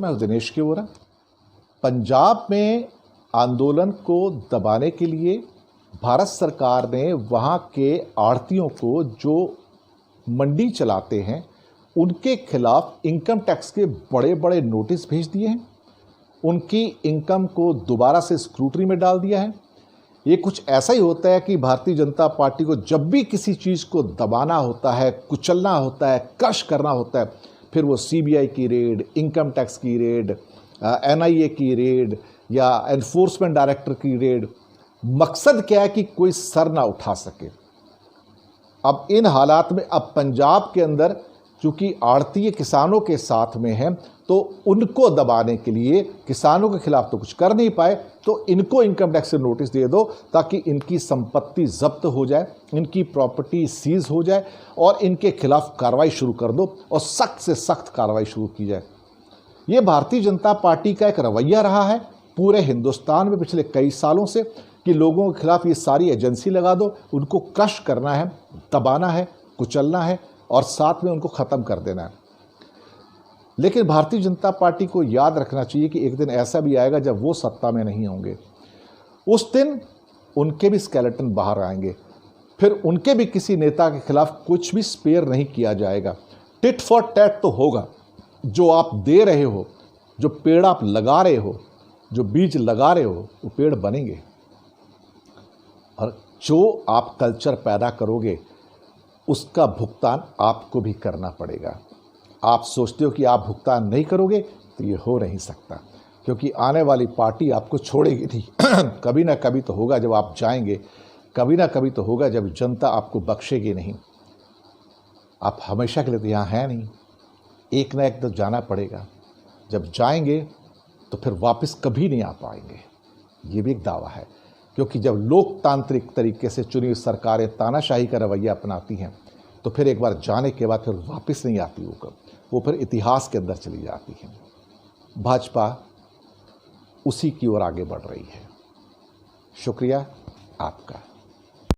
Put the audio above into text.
मैं हूं दिनेश के वोरा। पंजाब में आंदोलन को दबाने के लिए भारत सरकार ने वहाँ के आढ़तियों को जो मंडी चलाते हैं उनके खिलाफ इनकम टैक्स के बड़े बड़े नोटिस भेज दिए हैं। उनकी इनकम को दोबारा से स्क्रूटनी में डाल दिया है। ये कुछ ऐसा ही होता है कि भारतीय जनता पार्टी को जब भी किसी चीज़ को दबाना होता है, कुचलना होता है, क्रश करना होता है, फिर वो सीबीआई की रेड, इनकम टैक्स की रेड, एनआईए की रेड या एनफोर्समेंट डायरेक्टर की रेड, मकसद क्या है कि कोई सर ना उठा सके। अब इन हालात में अब पंजाब के अंदर चूंकि आड़तीय किसानों के साथ में हैं तो उनको दबाने के लिए किसानों के खिलाफ तो कुछ कर नहीं पाए, तो इनको इनकम टैक्स से नोटिस दे दो ताकि इनकी संपत्ति जब्त हो जाए, इनकी प्रॉपर्टी सीज हो जाए और इनके खिलाफ कार्रवाई शुरू कर दो और सख्त से सख्त कार्रवाई शुरू की जाए। ये भारतीय जनता पार्टी का एक रवैया रहा है पूरे हिंदुस्तान में पिछले कई सालों से कि लोगों के खिलाफ ये सारी एजेंसी लगा दो, उनको क्रश करना है, दबाना है, कुचलना है और साथ में उनको ख़त्म कर देना है। लेकिन भारतीय जनता पार्टी को याद रखना चाहिए कि एक दिन ऐसा भी आएगा जब वो सत्ता में नहीं होंगे। उस दिन उनके भी स्केलेटन बाहर आएंगे, फिर उनके भी किसी नेता के खिलाफ कुछ भी स्पेयर नहीं किया जाएगा। टिट फॉर टैट तो होगा। जो आप दे रहे हो, जो पेड़ आप लगा रहे हो, जो बीज लगा रहे हो, वो पेड़ बनेंगे और जो आप कल्चर पैदा करोगे उसका भुगतान आपको भी करना पड़ेगा। आप सोचते हो कि आप भुगतान नहीं करोगे तो ये हो नहीं सकता, क्योंकि आने वाली पार्टी आपको छोड़ेगी नहीं। कभी ना कभी तो होगा जब आप जाएंगे, कभी ना कभी तो होगा जब जनता आपको बख्शेगी नहीं। आप हमेशा के लिए तो यहाँ हैं नहीं, एक ना एक तो जाना पड़ेगा। जब जाएंगे तो फिर वापस कभी नहीं आ पाएंगे, ये भी एक दावा है। क्योंकि जब लोकतांत्रिक तरीके से चुनी हुई सरकारें तानाशाही का रवैया अपनाती हैं तो फिर एक बार जाने के बाद फिर वापस नहीं आती वो फिर इतिहास के अंदर चली जाती है। भाजपा उसी की ओर आगे बढ़ रही है। शुक्रिया आपका।